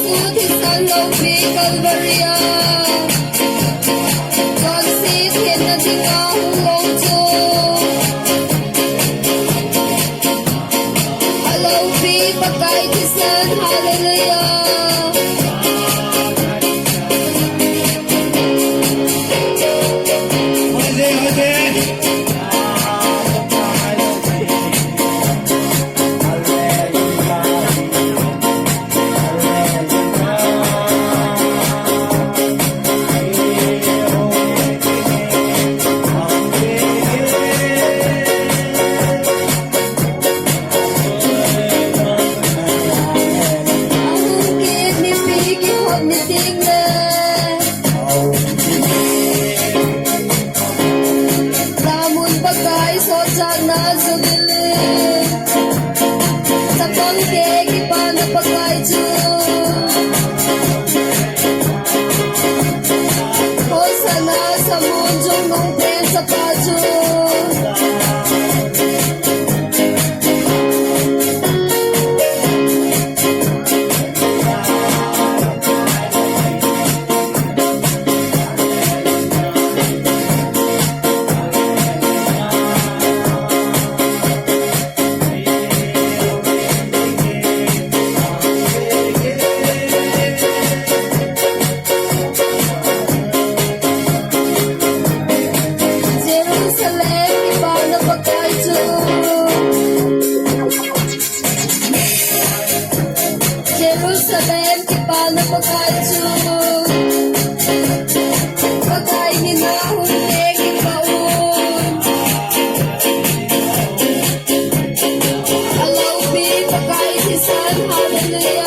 Buti sa Lopi, Calvaria. God save him na di nga hulong to. Alopi, pagkaitisan, hallelujah. Namun bagay so sana sumili sa pangke kipa na bagay o sana sa mundo ng pensa pacho. Jerusalem, kipana pagkatso. Pagkay minahon, kipaon. Alawi, pagkay sisan, hallelujah.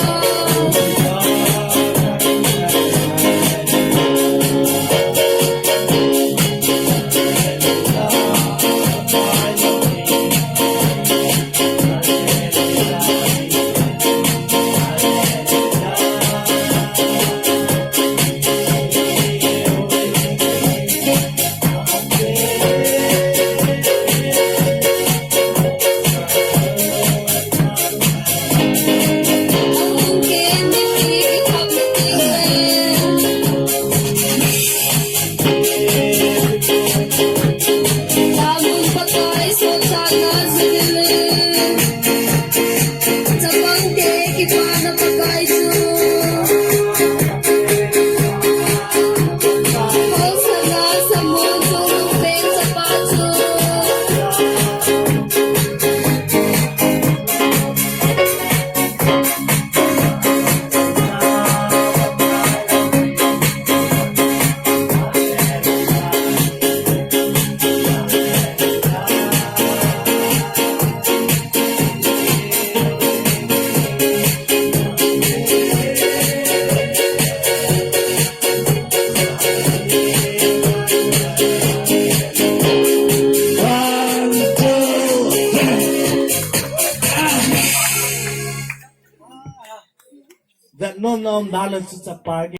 That no balance is a party.